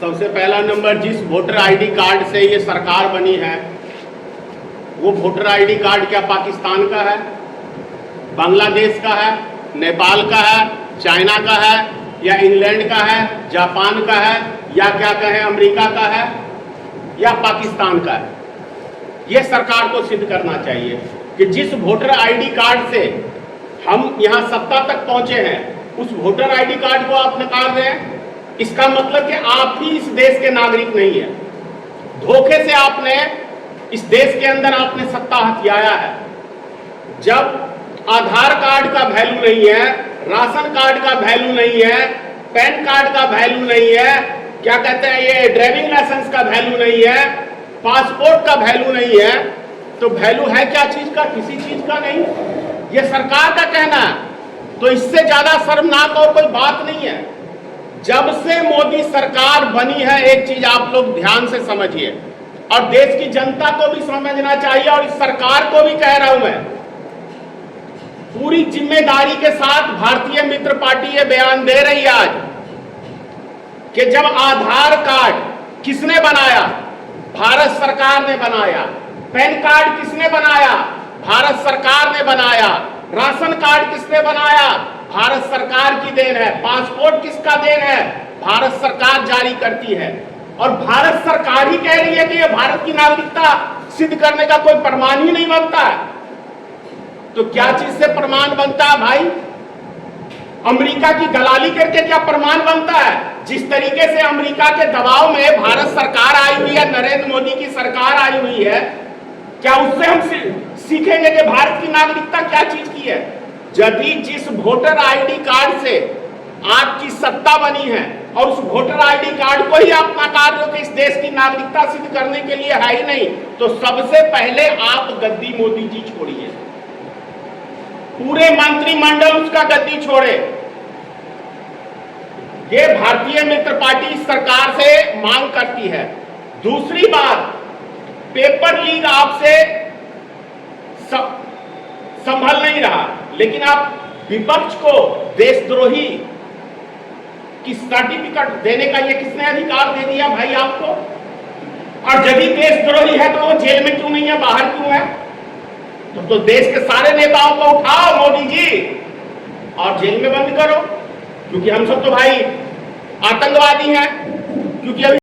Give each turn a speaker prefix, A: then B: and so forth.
A: सबसे पहला नंबर, जिस वोटर आईडी कार्ड से ये सरकार बनी है वो वोटर आईडी कार्ड क्या पाकिस्तान का है, बांग्लादेश का है, नेपाल का है, चाइना का है, या इंग्लैंड का है, जापान का है, या क्या कहें अमेरिका का है, या पाकिस्तान का है? ये सरकार को सिद्ध करना चाहिए कि जिस वोटर आईडी कार्ड से हम यहाँ सत्ता तक पहुंचे हैं उस वोटर आईडी कार्ड को आप नकार रहे हैं। इसका मतलब कि आप ही इस देश के नागरिक नहीं है। धोखे से आपने इस देश के अंदर आपने सत्ता हथियाया है। जब आधार कार्ड का वैल्यू नहीं है, राशन कार्ड का वैल्यू नहीं है, पैन कार्ड का वैल्यू नहीं है, क्या कहते हैं ये ड्राइविंग लाइसेंस का वैल्यू नहीं है, पासपोर्ट का वैल्यू नहीं है, तो वैल्यू है क्या चीज का? किसी चीज का नहीं। ये सरकार का कहना है। तो इससे ज्यादा शर्मनाक और कोई बात नहीं है। जब से मोदी सरकार बनी है, एक चीज आप लोग ध्यान से समझिए और देश की जनता को भी समझना चाहिए और इस सरकार को भी कह रहा हूं मैं, पूरी जिम्मेदारी के साथ भारतीय मित्र पार्टी ये बयान दे रही है आज कि जब आधार कार्ड किसने बनाया? भारत सरकार ने बनाया। पैन कार्ड किसने बनाया? भारत सरकार ने बनाया। राशन कार्ड किसने बनाया? भारत सरकार की देन है। पासपोर्ट किसका देन है? भारत सरकार जारी करती है। और भारत सरकार ही कह रही है कि यह भारत की नागरिकता सिद्ध करने का कोई प्रमाण ही नहीं बनता है। तो क्या चीज से प्रमाण बनता है भाई? अमेरिका की दलाली करके क्या प्रमाण बनता है? जिस तरीके से अमेरिका के दबाव में भारत सरकार आई हुई है, नरेंद्र मोदी की सरकार आई हुई है, क्या उससे हम सीखेंगे कि भारत की नागरिकता क्या चीज की है? यदि जिस वोटर आईडी कार्ड से आपकी सत्ता बनी है और उस वोटर आईडी कार्ड को ही आप नकार रहे हो कि इस देश की नागरिकता सिद्ध करने के लिए है ही नहीं, तो सबसे पहले आप गद्दी मोदी जी छोड़िए, पूरे मंत्रिमंडल उसका गद्दी छोड़े। ये भारतीय मित्र पार्टी इस सरकार से मांग करती है। दूसरी बात, पेपर लीक आपसे संभल नहीं रहा, लेकिन आप विपक्ष को देशद्रोही की सर्टिफिकेट देने का ये किसने अधिकार दे दिया भाई आपको? और यदि देशद्रोही है तो वो जेल में क्यों नहीं है, बाहर क्यों है? तो देश के सारे नेताओं को उठाओ मोदी जी और जेल में बंद करो, क्योंकि हम सब तो भाई आतंकवादी हैं। क्योंकि अभी